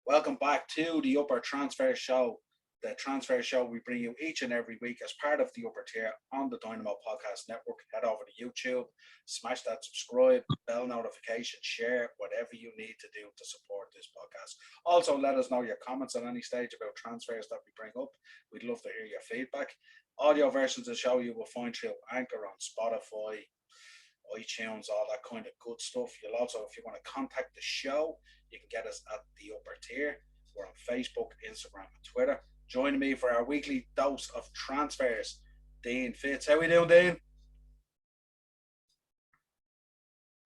Welcome back to the Upper Transfer Show. The transfer show we bring you each and every week as part of the Upper Tier on the Dynamo Podcast Network. Head over to YouTube, smash that subscribe, bell notification, share, whatever you need to do to support this podcast. Also, let us know your comments at any stage about transfers that we bring up. We'd love to hear your feedback. Audio versions of the show you will find through Anchor on Spotify, iTunes, all that kind of good stuff. You'll also, if you want to contact the show, you can get us at the Upper Tier. We're on Facebook, Instagram, and Twitter. Joining me for our weekly dose of transfers, Dean Fitz. How we doing, Dean?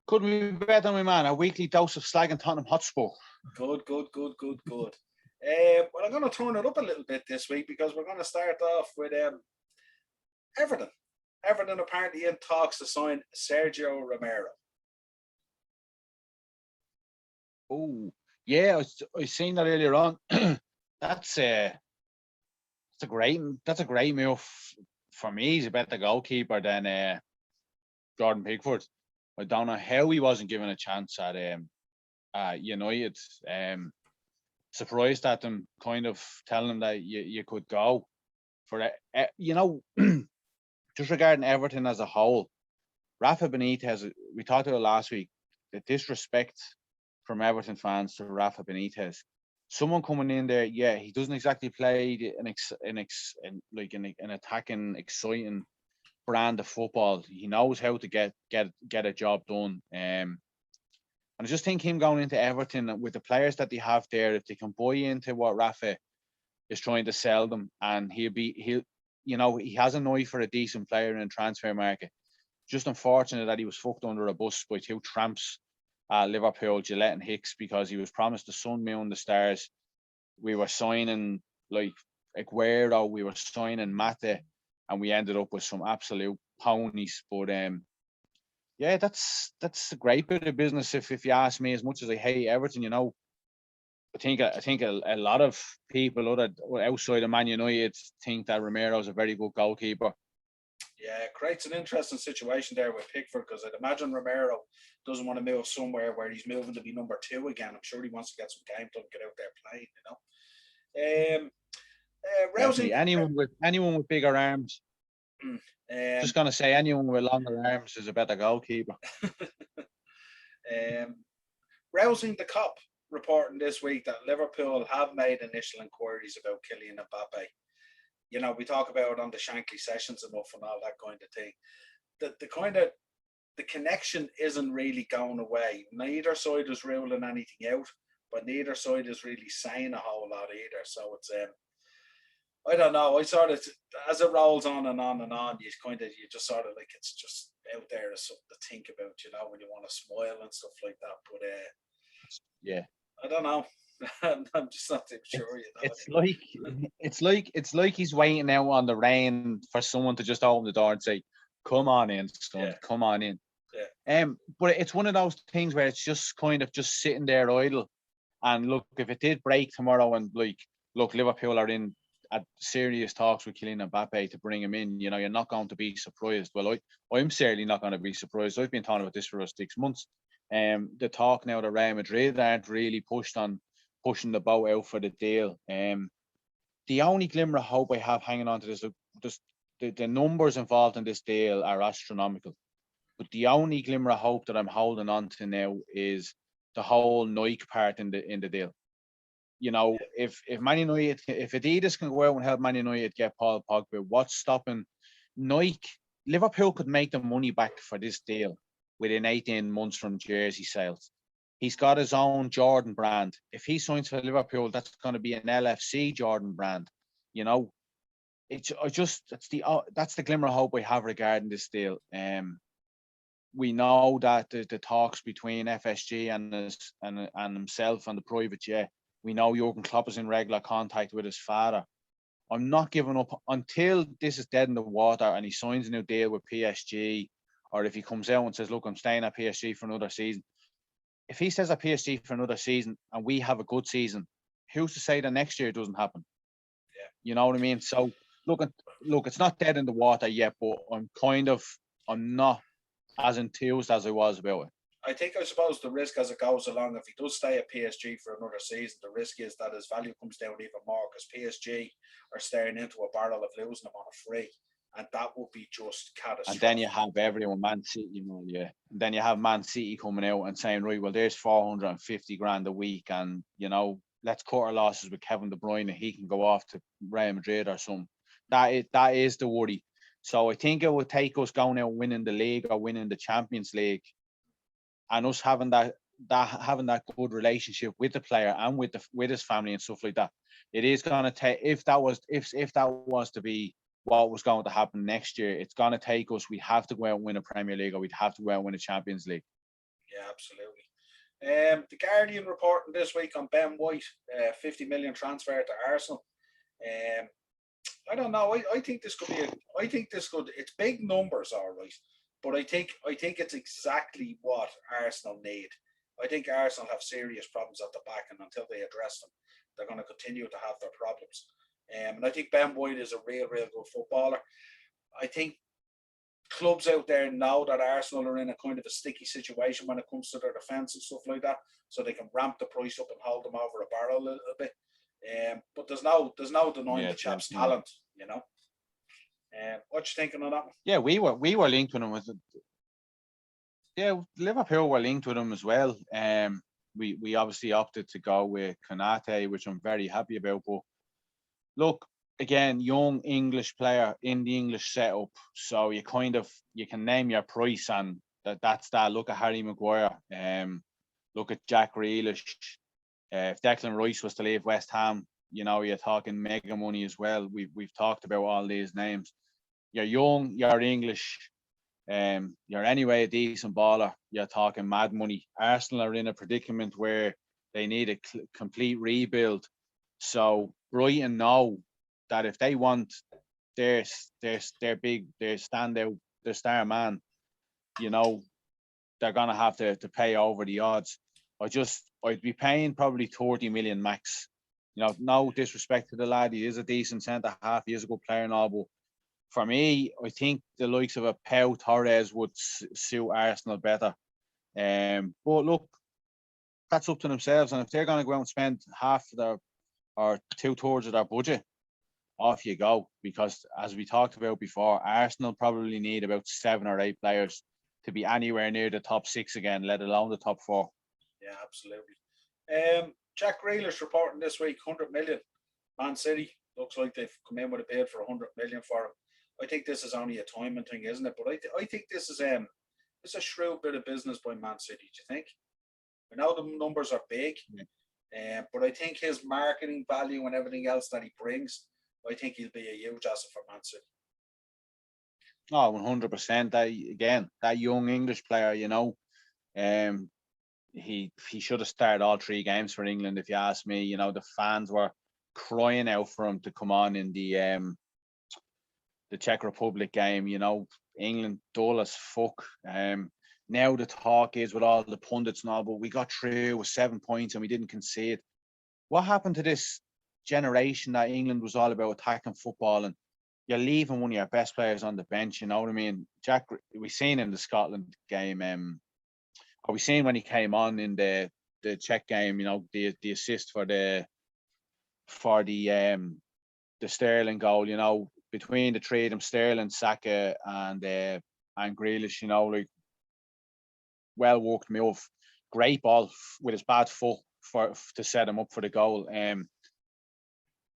Could be better, my man. A weekly dose of slag and Tottenham Hotspur. Good. Well, I'm going to turn it up a little bit this week because we're going to start off with Everton. Everton apparently in talks to sign Sergio Romero. Oh, yeah, I seen that earlier on. That's a great move for me. He's a better goalkeeper than Jordan Pickford. I don't know how he wasn't given a chance at United. Surprised at them kind of telling him that you could go for it. Just regarding Everton as a whole, Rafa Benitez, we talked about it last week, the disrespect from Everton fans to Rafa Benitez. Someone coming in there, he doesn't exactly play an attacking, exciting brand of football. He knows how to get a job done. And I just think him going into Everton with the players that they have there, if they can buy into what Rafa is trying to sell them, and he has an eye for a decent player in the transfer market. Just unfortunate that he was fucked under a bus by two tramps at Liverpool, Gillette and Hicks, because he was promised the sun, moon, the stars. We were signing like Aguero, we were signing Mate, and we ended up with some absolute ponies. But that's a great bit of business if you ask me. As much as I hate Everton, I think a lot of people outside of Man United think that Romero's a very good goalkeeper. Yeah, it creates an interesting situation there with Pickford, because I'd imagine Romero doesn't want to move somewhere where he's moving to be number 2 again. I'm sure he wants to get some game time, get out there playing. Rousey, anyone with bigger arms. Just gonna say, anyone with longer arms is a better goalkeeper. Rousing the Cop reporting this week that Liverpool have made initial inquiries about Kylian Mbappe. We talk about it on the Shankly sessions enough and all that kind of thing. The connection isn't really going away. Neither side is ruling anything out, but neither side is really saying a whole lot either. So it's I don't know. I sort of, as it rolls on and on and on, you just sort of like, it's just out there as something to think about, when you want to smile and stuff like that. But yeah, I don't know. I'm just not too sure. It's like he's waiting out on the rain for someone to just open the door and say, "Come on in, son. Come on in." Yeah. But it's one of those things where it's just kind of just sitting there idle. And look, if it did break tomorrow, and Liverpool are in at serious talks with Kylian Mbappe to bring him in, you're not going to be surprised. Well, I'm certainly not going to be surprised. I've been talking about this for 6 months. The talk now that Real Madrid aren't really pushing the boat out for the deal. The only glimmer of hope I have hanging on to this, just the numbers involved in this deal are astronomical. But the only glimmer of hope that I'm holding on to now is the whole Nike part in the deal. If Man United, if Adidas can go out and help Man United get Paul Pogba, what's stopping Nike? Liverpool could make the money back for this deal within 18 months from jersey sales. He's got his own Jordan brand. If he signs for Liverpool, that's going to be an LFC Jordan brand. That's the glimmer of hope we have regarding this deal. We know that the talks between FSG and himself and the private jet. We know Jurgen Klopp is in regular contact with his father. I'm not giving up until this is dead in the water and he signs a new deal with PSG, or if he comes out and says, "Look, I'm staying at PSG for another season." If he says at PSG for another season and we have a good season, who's to say that next year it doesn't happen? Yeah. You know what I mean? So look, it's not dead in the water yet, but I'm not as enthused as I was about it. I suppose the risk as it goes along, if he does stay at PSG for another season, the risk is that his value comes down even more because PSG are staring into a barrel of losing him on a free, and that would be just catastrophic. And then you have everyone, Man City, yeah. And then you have Man City coming out and saying, right, well, there's 450 grand a week, and let's cut our losses with Kevin De Bruyne. He can go off to Real Madrid or something. That is the worry. So I think it would take us going out winning the league or winning the Champions League, and us having that good relationship with the player and with his family and stuff like that. It is going to take, if that was to be what was going to happen next year, it's going to take us. We'd have to go out and win a Premier League, or we'd have to go out and win a Champions League. Yeah, absolutely. The Guardian reporting this week on Ben White, 50 million transfer to Arsenal. I don't know. I think this could be. It's big numbers, all right, but I think it's exactly what Arsenal need. I think Arsenal have serious problems at the back, and until they address them, they're going to continue to have their problems. And I think Ben White is a real good footballer. I think clubs out there know that Arsenal are in a kind of a sticky situation when it comes to their defence and stuff like that, so they can ramp the price up and hold them over a barrel a little bit. But there's no denying the chap's talent, what you thinking of that one? Yeah, we were linked with him with Liverpool were linked with him as well. We obviously opted to go with Konate, which I'm very happy about. But look, again, young English player in the English setup, so you can name your price, and that's that. Look at Harry Maguire. Look at Jack Grealish. If Declan Rice was to leave West Ham, you're talking mega money as well. We've talked about all these names. You're young, you're English, you're anyway a decent baller. You're talking mad money. Arsenal are in a predicament where they need a complete rebuild. So Brighton know that if they want their big, their standout, their star man, they're gonna have to pay over the odds. I'd be paying probably 30 million max. No disrespect to the lad, he is a decent centre half, he is a good player and all, but for me, I think the likes of a Pau Torres would suit Arsenal better. But look, that's up to themselves, and if they're going to go out and spend half of their or 2/3 of their budget, off you go. Because as we talked about before, Arsenal probably need about 7 or 8 players to be anywhere near the top 6 again, let alone the top 4. Yeah, absolutely. Jack Grealish reporting this week, 100 million. Man City looks like they've come in with a bid for 100 million for him. I think this is only a timing thing, isn't it? But I think this is a shrewd bit of business by Man City. Do you think? I know the numbers are big, but I think his marketing value and everything else that he brings, I think he'll be a huge asset for Man City. Oh, 100%. That young English player, he should have started all 3 games for England, if you ask me. The fans were crying out for him to come on in the Czech Republic game. England dull as fuck. Now the talk is with all the pundits and all, but we got through with 7 points and we didn't concede. What happened to this generation that England was all about attacking football, and you're leaving one of your best players on the bench? You know what I mean? Jack, we seen in the Scotland game, or we seen when he came on in the Czech game. The assist for the Sterling goal. Between the 3 of them, Sterling, Saka, and Grealish, well worked move, great ball with his bad foot to set him up for the goal.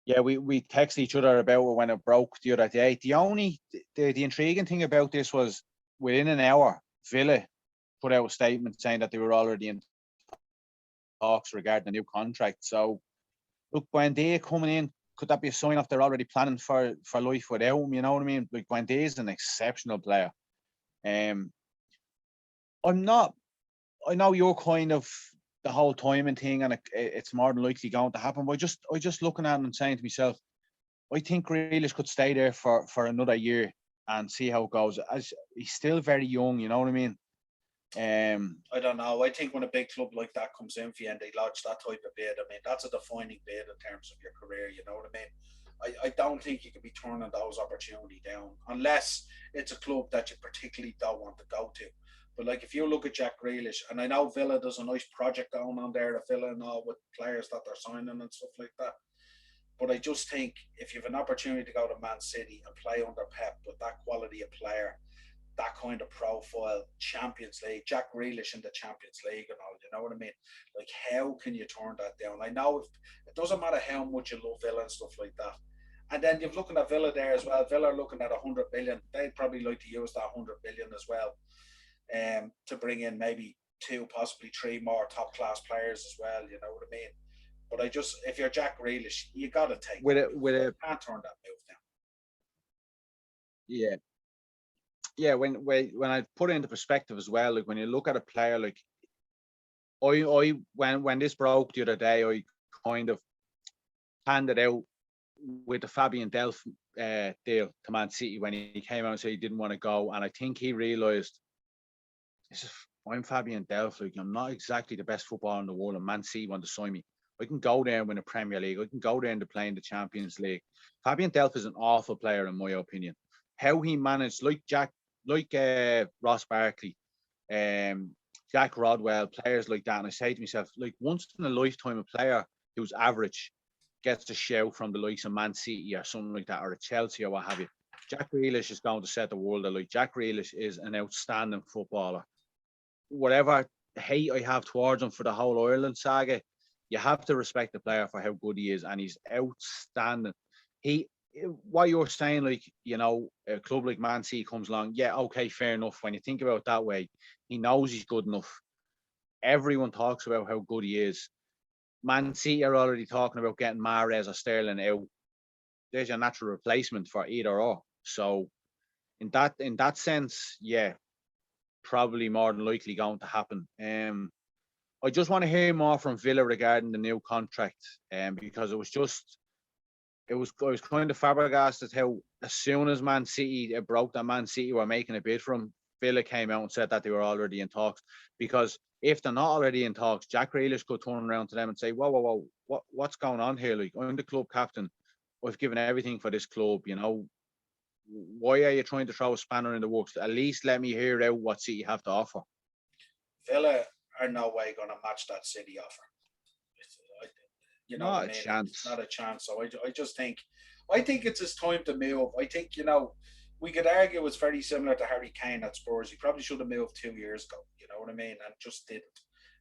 We texted each other about it when it broke the other day. The intriguing thing about this was within an hour, Villa put out a statement saying that they were already in talks regarding a new contract. So look, Buendia coming in, could that be a sign off they're already planning for life without him? You know what I mean? Like, Buendia is an exceptional player. I know you're kind of the whole timing thing, and it's more than likely going to happen. But I just looking at him and saying to myself, I think Grealish could stay there for another year and see how it goes. As he's still very young, you know what I mean? I don't know. I think when a big club like that comes in for you and they lodge that type of bid, that's a defining bid in terms of your career. You know what I mean? I don't think you can be turning those opportunities down unless it's a club that you particularly don't want to go to. But like if you look at Jack Grealish, and I know Villa does a nice project going on there, the Villa and all with players that they're signing and stuff like that. But I just think if you have an opportunity to go to Man City and play under Pep with that quality of player, that kind of profile, Champions League, Jack Grealish in the Champions League and all, you know what I mean? Like, how can you turn that down? I know if, it doesn't matter how much you love Villa and stuff like that. And then you're looking at Villa there as well. Villa are looking at 100 million. They'd probably like to use that 100 million as well, to bring in maybe 2, possibly 3 more top class players as well. You know what I mean? But I just, if you're Jack Grealish, you got to take with it. it, with it. Can't turn that move down. Yeah, yeah. When I put it into perspective as well, like when you look at a player, like when this broke the other day, I kind of handed out with the Fabian Delph deal to Man City when he came out and said he didn't want to go, and I think he realised, I'm Fabian Delph, like I'm not exactly the best footballer in the world, and Man City want to sign me. I can go there and win a Premier League. I can go there and play in the Champions League. Fabian Delph is an awful player in my opinion. How he managed, like Ross Barkley, Jack Rodwell, players like that, and I say to myself, like once in a lifetime, a player who's average gets a shout from the likes of Man City or something like that, or a Chelsea or what have you. Jack Grealish is going to set the world alight. Jack Grealish is an outstanding footballer. Whatever hate I have towards him for the whole Ireland saga, you have to respect the player for how good he is, and he's outstanding. What you're saying, like, you know, a club like Man City comes along, yeah, okay, fair enough. When you think about it that way, he knows he's good enough. Everyone talks about how good he is. Man City are already talking about getting Mahrez or Sterling out. There's your natural replacement for either or. So in that sense, yeah, probably more than likely going to happen. I just want to hear more from Villa regarding the new contract, because I was kind of flabbergasted how as soon as Man City it broke that Man City were making a bid for him, Villa came out and said that they were already in talks. Because if they're not already in talks, Jack Grealish could turn around to them and say, whoa, what's going on here? Like, I'm the club captain. I've given everything for this club, you know. Why are you trying to throw a spanner in the works? At least let me hear out what City have to offer. Villa are no way going to match that City offer. You know, not a chance. Not a chance. So I just think, it's his time to move. I think, you know, we could argue it's very similar to Harry Kane at Spurs. He probably should have moved 2 years ago. You know what I mean? And just didn't.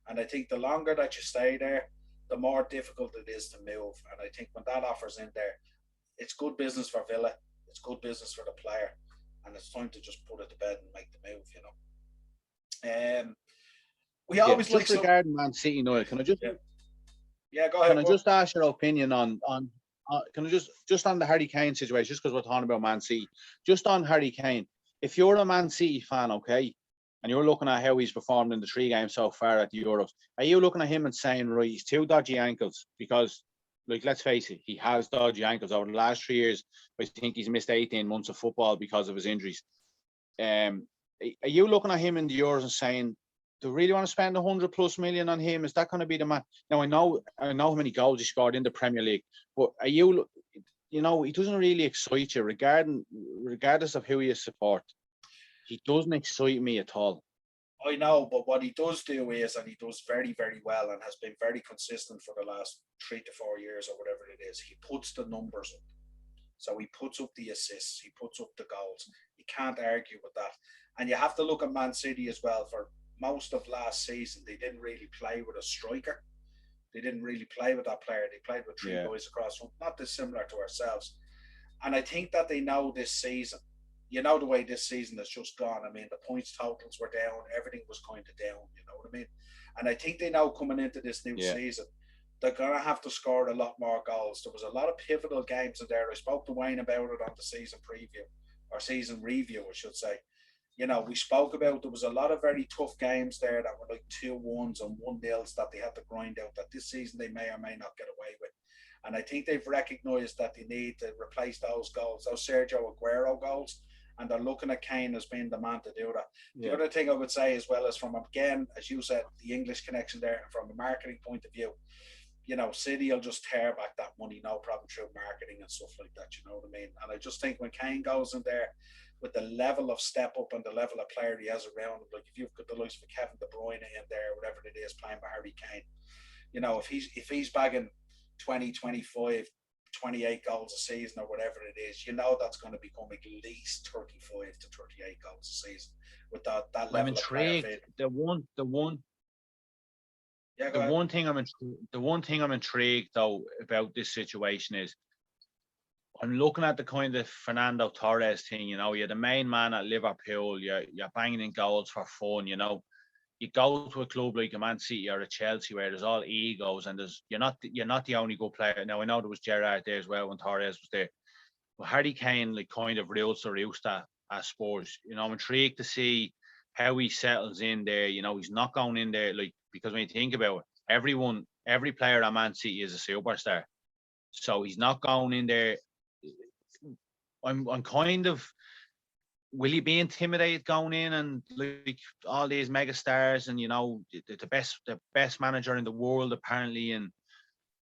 And I think the longer that you stay there, the more difficult it is to move. And I think when that offer's in there, it's good business for Villa. It's good business for the player. And it's time to just put it to bed and make the move, you know. We always just like regarding Man City, Niall, can I just go ahead. Can I just ask your opinion on can I just on the Harry Kane situation, just because we're talking about Man City, just on Harry Kane, if you're a Man City fan, okay, and you're looking at how he's performed in the 3 games so far at the Euros, are you looking at him and saying, right, he's 2 dodgy ankles? Because, like, let's face it, he has dodgy ankles over the last 3 years. I think he's missed 18 months of football because of his injuries. Are you looking at him in the Euros and saying, do we really want to spend 100+ million on him? Is that going to be the man? Now, I know how many goals he scored in the Premier League, but are you know, he doesn't really excite you, regardless of who you support. He doesn't excite me at all. I know, but what he does do is, and he does very, very well and has been very consistent for the last 3 to 4 years or whatever it is, he puts the numbers up. So he puts up the assists, he puts up the goals. You can't argue with that. And you have to look at Man City as well. For most of last season, they didn't really play with a striker. They didn't really play with that player. They played with 3 boys across front, not dissimilar to ourselves. And I think that they know this season, you know, the way this season has just gone. I mean, the points totals were down. Everything was kind of down, you know what I mean? And I think they know coming into this new season, they're going to have to score a lot more goals. There was a lot of pivotal games in there. I spoke to Wayne about it on the season preview, or season review, I should say. You know, we spoke about, there was a lot of very tough games there that were like 2-1s and 1-0s that they had to grind out, that this season they may or may not get away with. And I think they've recognised that they need to replace those goals, those Sergio Aguero goals, and they're looking at Kane as being the man to do that. The other thing I would say as well is from, again, as you said, the English connection there, from a marketing point of view, you know, City will just tear back that money, no problem, through marketing and stuff like that, you know what I mean? And I just think when Kane goes in there, with the level of step up and the level of player he has around him. Like if you've got the likes of Kevin De Bruyne in there, whatever it is, playing by Harry Kane, you know, if he's bagging 20, 25, 28 goals a season or whatever it is, you know that's going to become at least 35 to 38 goals a season with that I'm level of player intrigued. fit. The one thing I'm intrigued though about this situation is I'm looking at the kind of Fernando Torres thing. You know, you're the main man at Liverpool. You're banging in goals for fun. You know, you go to a club like a Man City or a Chelsea where there's all egos and you're not the only good player. Now I know there was Gerrard there as well when Torres was there, but Harry Kane like kind of rules the roost at Spurs. You know, I'm intrigued to see how he settles in there. You know, he's not going in there like, because when you think about it, every player at Man City is a superstar, so he's not going in there. I'm kind of, will he be intimidated going in and like all these mega stars and you know the best manager in the world apparently, and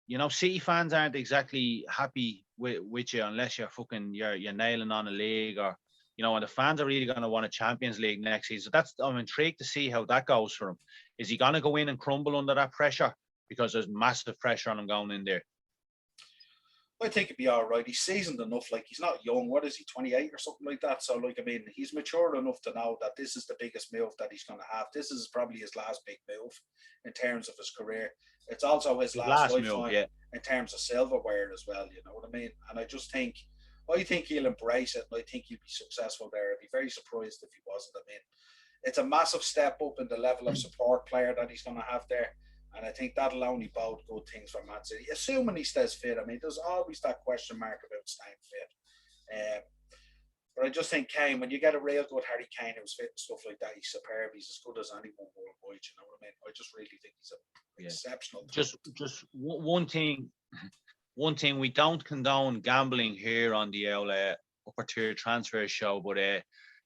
you know City fans aren't exactly happy with you unless you're nailing on a league, or you know, and the fans are really going to want a Champions League next season. I'm intrigued to see how that goes for him. Is he going to go in and crumble under that pressure, because there's massive pressure on him going in there? I think he'd be all right. He's seasoned enough. Like, he's not young. What is he, 28 or something like that? So, like, I mean, he's mature enough to know that this is the biggest move that he's going to have. This is probably his last big move in terms of his career. It's also his last lifetime move, yeah, in terms of silverware as well. You know what I mean? And I think he'll embrace it, and I think he'll be successful there. I'd be very surprised if he wasn't. I mean, it's a massive step up in the level of support player that he's going to have there. And I think that'll only bode good things for Man City, assuming he stays fit. I mean, there's always that question mark about staying fit. But I just think Kane, when you get a real good Harry Kane who's fit and stuff like that, he's superb. He's as good as anyone worldwide. You know what I mean? I just really think he's exceptional. Just one thing, we don't condone gambling here on the upper tier transfer show, but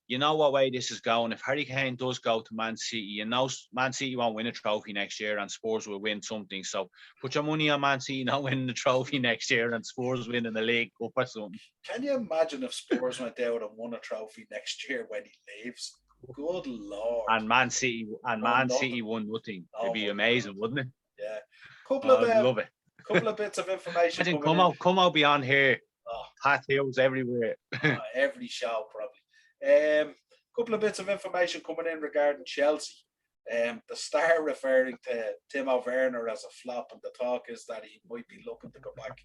you know what way this is going. If Harry Kane does go to Man City, you know Man City won't win a trophy next year and Spurs will win something. So put your money on Man City not winning the trophy next year and Spurs winning the league cup or something. Can you imagine if Spurs went out and won a trophy next year when he leaves? Good Lord. And Man City won nothing. It'd be amazing, wouldn't it? Yeah. Love it. Couple of bits of information. Come out beyond here. Pat Hills everywhere. Every show probably. Couple of bits of information coming in regarding Chelsea. The Star referring to Timo Werner as a flop, and the talk is that he might be looking to go back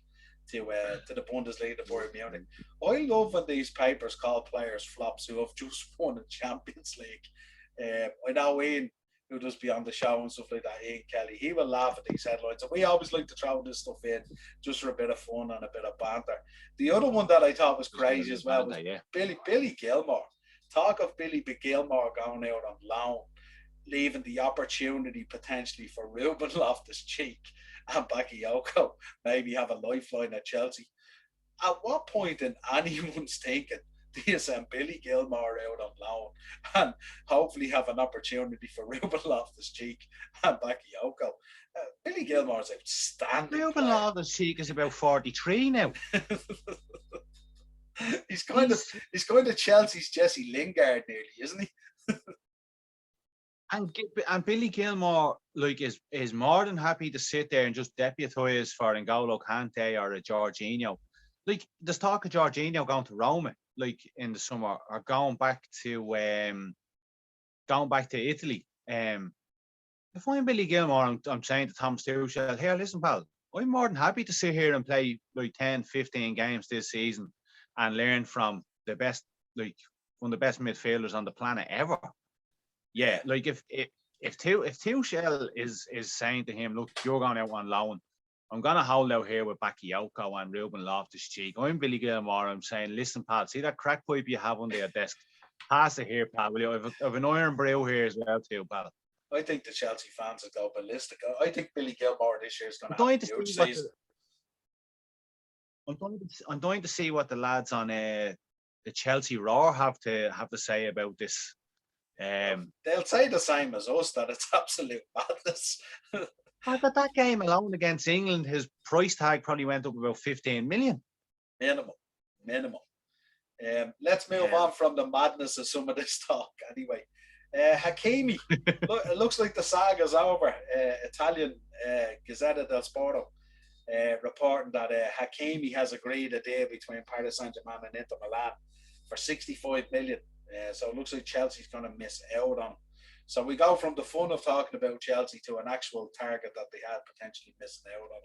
to the Bundesliga, the Bayern Munich. I love when these papers call players flops who have just won a Champions League. I know Ian, who does be on the show and stuff like that, Ian Kelly, he will laugh at these headlines, and we always like to throw this stuff in just for a bit of fun and a bit of banter. The other one that I thought was crazy as well was Billy Gilmore. Talk of Billy Gilmore going out on loan, leaving the opportunity potentially for Ruben Loftus-Cheek and Bakayoko maybe have a lifeline at Chelsea. At what point in anyone's thinking do you send Billy Gilmore out on loan and hopefully have an opportunity for Ruben Loftus-Cheek and Bakayoko? Billy Gilmore's outstanding. Ruben Loftus-Cheek is about 43 now. He's kind of Chelsea's Jesse Lingard nearly, isn't he? And Billy Gilmore is more than happy to sit there and just deputise for N'Golo Kante or a Jorginho. Like, there's talk of Jorginho going to Roma in the summer, or going back to Italy. If I'm Billy Gilmore, I'm saying to Tom Tuchel, here, listen, pal, I'm more than happy to sit here and play 10, 15 games this season and learn from the best, one of the best midfielders on the planet ever. Yeah, if Tuchel is saying to him, look, you're going out on loan, I'm going to hold out here with Bakayoko and Ruben Loftus-Cheek. I'm Billy Gilmore. I'm saying, listen, pal, see that crack pipe you have under your desk? Pass it here, pal. Will you? I've an iron brew here as well, too, pal. I think the Chelsea fans will go ballistic. I think Billy Gilmore this year is going to have a huge season. I'm going to see what the lads on the Chelsea Roar have to say about this. They'll say the same as us, that it's absolute madness. But that game alone against England, his price tag probably went up about 15 million. Minimum. Let's move on from the madness of some of this talk. Anyway, Hakimi. Look, it looks like the saga's over. Italian Gazzetta del Sporto reporting that Hakimi has agreed a deal between Paris Saint-Germain and Inter Milan for 65 million. So it looks like Chelsea's going to miss out on. So we go from the fun of talking about Chelsea to an actual target that they had potentially missing out on.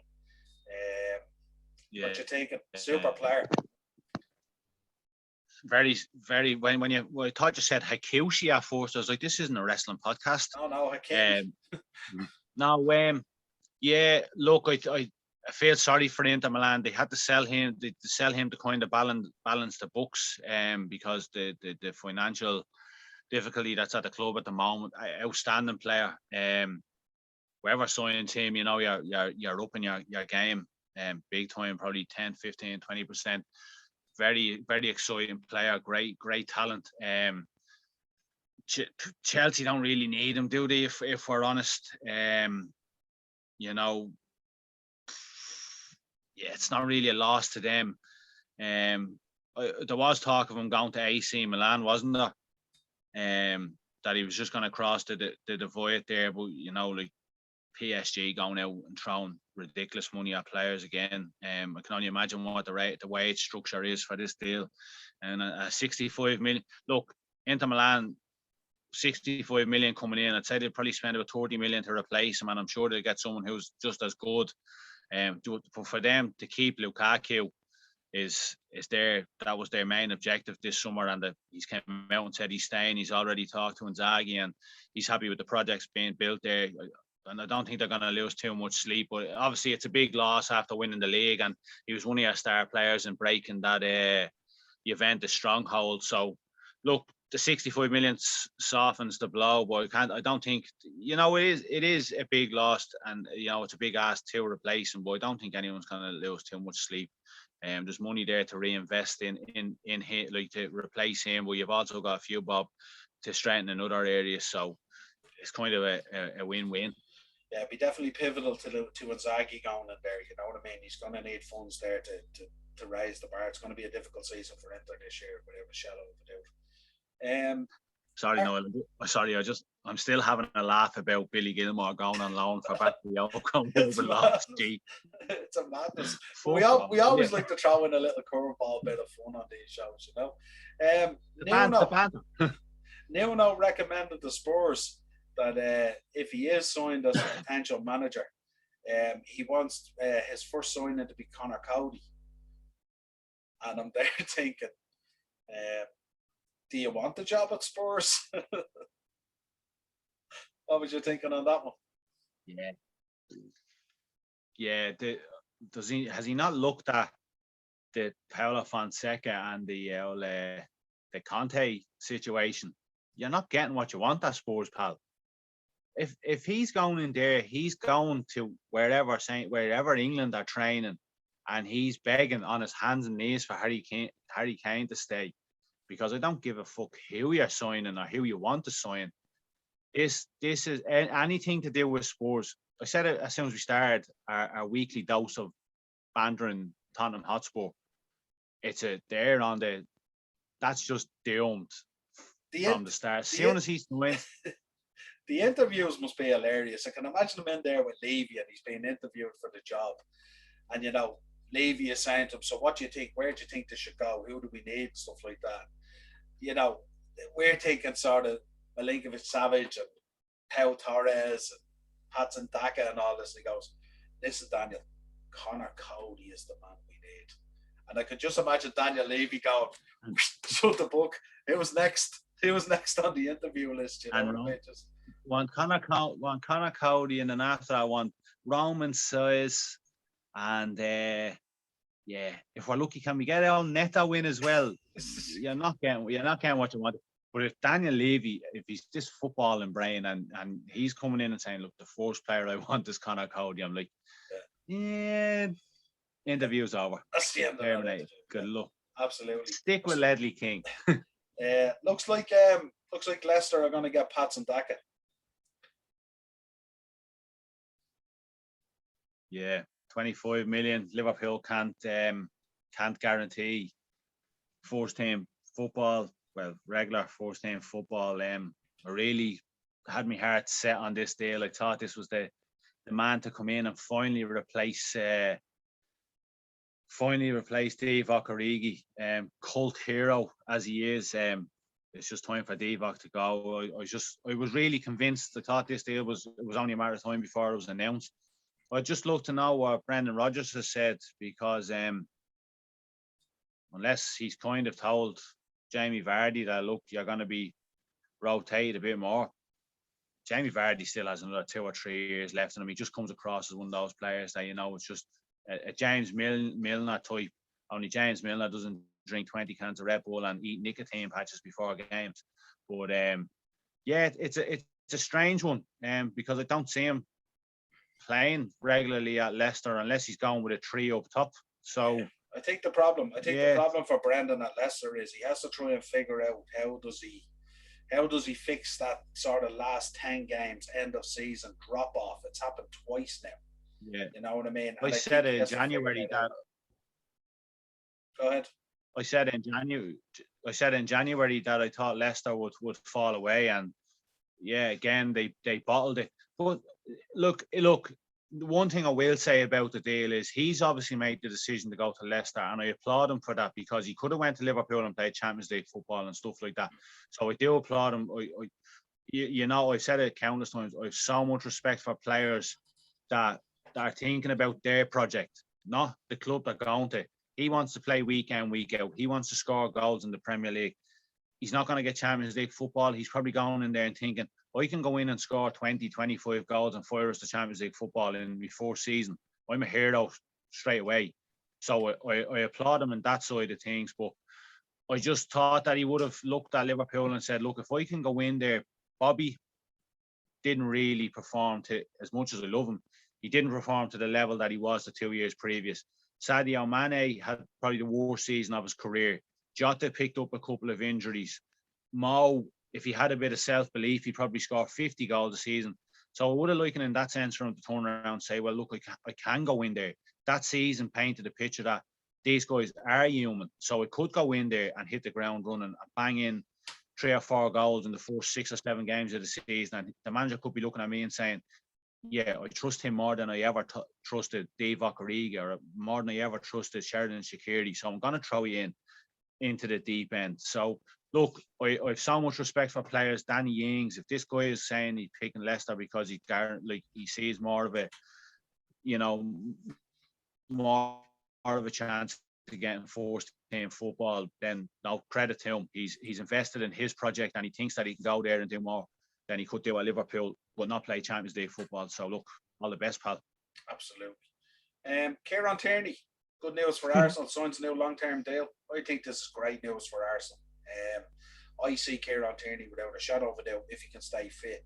What you thinking? Super player. Very, very. When I thought you said Hakushi at first, I was like, this isn't a wrestling podcast. No, Hakimi. No, yeah. Look, I feel sorry for Inter Milan. They had to sell him. To kind of balance the books, because the financial difficulty that's at the club at the moment. Outstanding player. Whoever signs him, you know, you're up in your game, big time, probably 10, 15, 20%. Very, very exciting player. Great talent. Chelsea don't really need him, do they? If we're honest, you know, yeah, it's not really a loss to them. There was talk of him going to AC Milan, wasn't there? That he was just going to cross the divide there, but you know, like PSG going out and throwing ridiculous money at players again. I can only imagine what the wage structure is for this deal. And a 65 million. Look, Inter Milan, 65 million coming in. I'd say they'd probably spend about 30 million to replace him, and I'm sure they'll get someone who's just as good. But for them to keep Lukaku that was their main objective this summer, and he's came out and said he's staying. He's already talked to Inzaghi, and he's happy with the projects being built there. And I don't think they're going to lose too much sleep. But obviously, it's a big loss after winning the league, and he was one of our star players in breaking that Juventus stronghold. So, look, the 65 million softens the blow, but I don't think, you know, it is a big loss, and you know it's a big ask to replace him. But I don't think anyone's going to lose too much sleep. There's money there to reinvest in him, like to replace him. But you've also got a few bob to strengthen in other areas. So it's kind of a win-win. Yeah, it'd be definitely pivotal to Inzaghi going in there. You know what I mean? He's going to need funds there to raise the bar. It's going to be a difficult season for Inter this year, without a shadow of a doubt. Sorry, Noel. Sorry, I'm still having a laugh about Billy Gilmore going on loan for Bakayoko coming over last G. It's a madness. We always like to throw in a little curveball bit of fun on these shows, you know. Nuno recommended the Spurs that if he is signed as a potential manager, he wants his first signing to be Connor Cody. And I'm there thinking, do you want the job at Spurs? What was you thinking on that one? Yeah. Has he not looked at the Paulo Fonseca and the Conte situation? You're not getting what you want at Spurs, pal. If he's going in there, he's going to wherever England are training, and he's begging on his hands and knees for Harry Kane to stay, because I don't give a fuck who you're signing or who you want to sign. This is anything to do with Spurs. I said it as soon as we started our weekly dose of bantering Tottenham Hotspur. That's just doomed from the start. As soon as he's wins. The interviews must be hilarious. I can imagine him in there with Levy, and he's being interviewed for the job. And, you know, Levy is saying to him, so what do you think? Where do you think they should go? Who do we need? Stuff like that. You know, we're thinking sort of Milinkovic-Savic and Pau Torres and Patson Daka and all this. And he goes, listen, Daniel, Connor Cody is the man we need. And I could just imagine Daniel Levy going, shut the book. It was next on the interview list, you know. Want Connor Cody, and then after I want Roman Size, and if we're lucky, can we get our Neto win as well? You're not getting what you want. But if Daniel Levy, if he's this footballing brain, and he's coming in and saying, look, the first player I want is Connor Cody, I'm like, interview's over. That's the end of it. Good luck. Absolutely. Stick with Ledley King. Looks like Leicester are going to get Patson Daka. Yeah, 25 million. Liverpool can't guarantee first team football, well, regular first team football. I really had my heart set on this deal. I thought this was the man to come in and finally replace Divock Origi, cult hero as he is. It's just time for Divock to go. I was really convinced. I thought this deal was only a matter of time before it was announced. I'd just love to know what Brendan Rodgers has said, because unless he's kind of told Jamie Vardy that, look, you're going to be rotated a bit more. Jamie Vardy still has another 2 or 3 years left in him. He just comes across as one of those players that, it's just a James Milner type. Only James Milner doesn't drink 20 cans of Red Bull and eat nicotine patches before games. But yeah, it's a strange one, because I don't see him playing regularly at Leicester unless he's going with a 3 up top. So I think the problem for Brendan at Leicester is he has to try and figure out how does he fix that sort of last 10 games end of season drop off. It's happened twice now. Yeah, you know what I mean. I said in January that. Go ahead. I said in January that I thought Leicester would fall away, and yeah, again they bottled it. But look, the one thing I will say about the deal is he's obviously made the decision to go to Leicester, and I applaud him for that, because he could have went to Liverpool and played Champions League football and stuff like that. So I do applaud him. I've said it countless times. I have so much respect for players that are thinking about their project, not the club they're going to. He wants to play week in, week out. He wants to score goals in the Premier League. He's not going to get Champions League football. He's probably going in there and thinking, I can go in and score 20, 25 goals and fire us to Champions League football in my first season. I'm a hero straight away. So I applaud him in that side of things. But I just thought that he would have looked at Liverpool and said, look, if I can go in there, Bobby didn't really perform to, as much as I love him, he didn't perform to the level that he was the 2 years previous. Sadio Mane had probably the worst season of his career. Jota picked up a couple of injuries. Mo, if he had a bit of self-belief, he'd probably score 50 goals a season. So I would have liked it in that sense for him to turn around and say, well, look, I can go in there. That season painted a picture that these guys are human. So I could go in there and hit the ground running and bang in 3 or 4 goals in the first 6 or 7 games of the season. And the manager could be looking at me and saying, yeah, I trust him more than I ever trusted Divock Origi, or more than I ever trusted Sheridan Shaqiri. So I'm going to throw you into the deep end. So look, I have so much respect for players. Danny Ings, if this guy is saying he's picking Leicester because he sees more of a, more of a chance to getting first team football, then no credit to him. He's invested in his project, and he thinks that he can go there and do more than he could do at Liverpool, but not play Champions League football. So look, all the best, pal. Absolutely. Kieran Tierney, good news for Arsenal. Signs a new long-term deal. I think this is great news for Arsenal. I see Kieran Tierney, without a shadow of a doubt, if he can stay fit,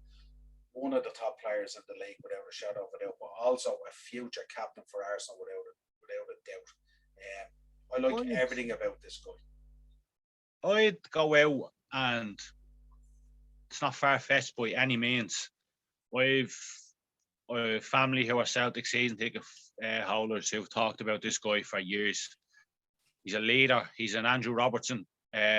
one of the top players in the league without a shadow of a doubt, but also a future captain for Arsenal without a doubt. I like everything about this guy. I'd go out, and it's not far-fetched by any means. I've a family who are Celtic season ticket holders who've talked about this guy for years. He's a leader. He's an Andrew Robertson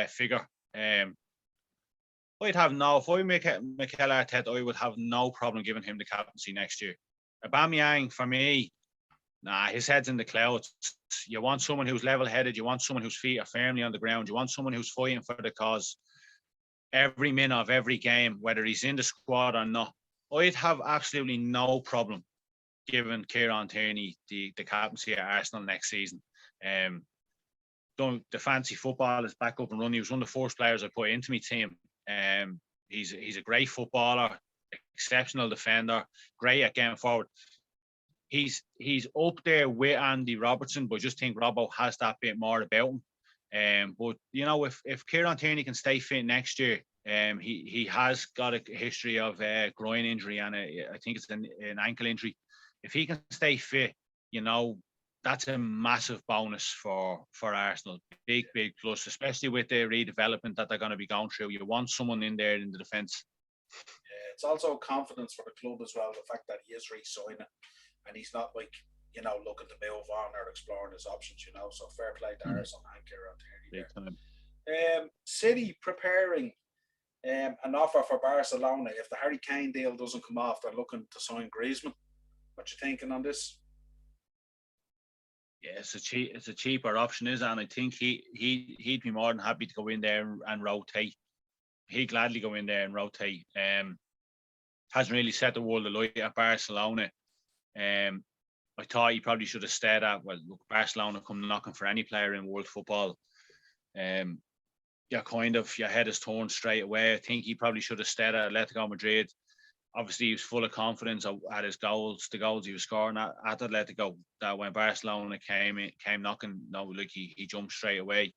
figure. If I make Mikel Arteta, I would have no problem giving him the captaincy next year. Aubameyang, for me, his head's in the clouds. You want someone who's level-headed. You want someone whose feet are firmly on the ground. You want someone who's fighting for the cause every minute of every game, whether he's in the squad or not. I'd have absolutely no problem giving Kieran Tierney the captaincy at Arsenal next season. The fancy football is back up and running. He was one of the first players I put into my team. He's a great footballer, exceptional defender, great at getting forward. He's up there with Andy Robertson, but I just think Robbo has that bit more about him. But if Kieran Tierney can stay fit next year, he has got a history of groin injury, and I think it's an ankle injury. If he can stay fit, that's a massive bonus for Arsenal. Big plus, especially with the redevelopment that they're going to be going through. You want someone in there in the defence. Yeah, it's also confidence for the club as well. The fact that he is re-signing, and he's not looking to move on or exploring his options. So fair play to Arsenal and Kieran Tierney. City preparing an offer for Barcelona. If the Harry Kane deal doesn't come off, they're looking to sign Griezmann. What you thinking on this? Yeah, it's a cheaper option, is it? And I think he'd be more than happy to go in there and rotate. He'd gladly go in there and rotate. Hasn't really set the world alight at Barcelona. I thought he probably should have stayed at, well, look, Barcelona come knocking for any player in world football. Your head is torn straight away. I think he probably should have stayed at Atletico Madrid. Obviously, he was full of confidence at his goals, the goals he was scoring at Atletico. That when Barcelona came knocking, he jumped straight away.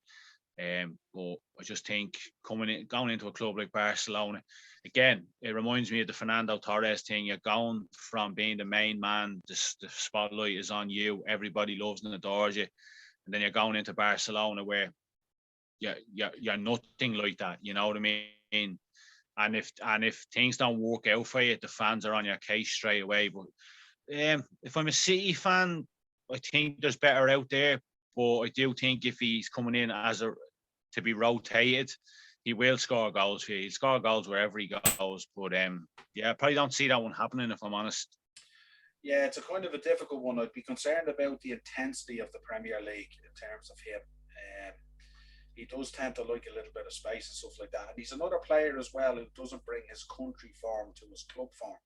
But I just think going into a club like Barcelona, again, it reminds me of the Fernando Torres thing. You're going from being the main man, the spotlight is on you, everybody loves and adores you, and then you're going into Barcelona where you're nothing like that. You know what I mean? And if things don't work out for you, the fans are on your case straight away. But if I'm a City fan, I think there's better out there. But I do think if he's coming in to be rotated, he will score goals for you. He'll score goals wherever he goes. But I probably don't see that one happening, if I'm honest. Yeah, it's a kind of a difficult one. I'd be concerned about the intensity of the Premier League in terms of him. He does tend to like a little bit of space and stuff like that. And he's another player as well who doesn't bring his country form to his club form.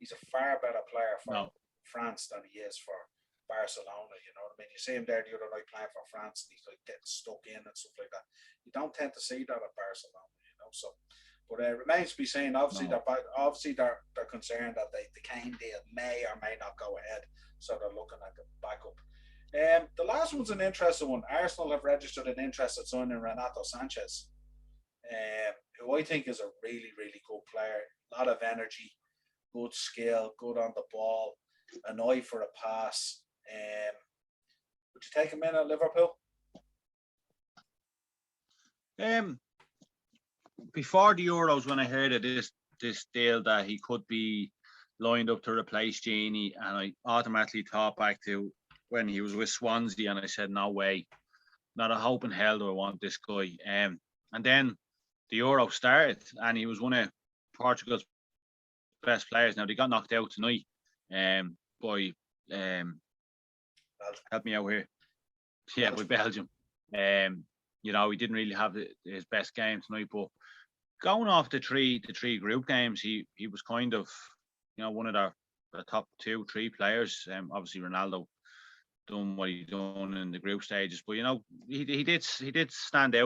He's a far better player for France than he is for Barcelona. You know what I mean? You see him there the other night playing for France, and he's like getting stuck in and stuff like that. You don't tend to see that at Barcelona, you know. So, but it remains to be seen. Obviously, they're concerned that the Kane deal may or may not go ahead, so they're looking at the backup. The last one's an interesting one. Arsenal have registered an interest in signing Renato Sanchez, who I think is a really, really good player. A lot of energy, good skill, good on the ball, an eye for a pass. Would you take him in at Liverpool? Before the Euros, when I heard of this deal that he could be lined up to replace Genie, and I automatically thought back to when he was with Swansea, and I said, no way, not a hope in hell do I want this guy. And then the Euro started, and he was one of Portugal's best players. Now they got knocked out tonight by help me out here. Yeah, with Belgium. He didn't really have his best game tonight, but going off the three group games, he was kind of one of the top 2-3 players. Obviously Ronaldo done what he done in the group stages, but he did stand out.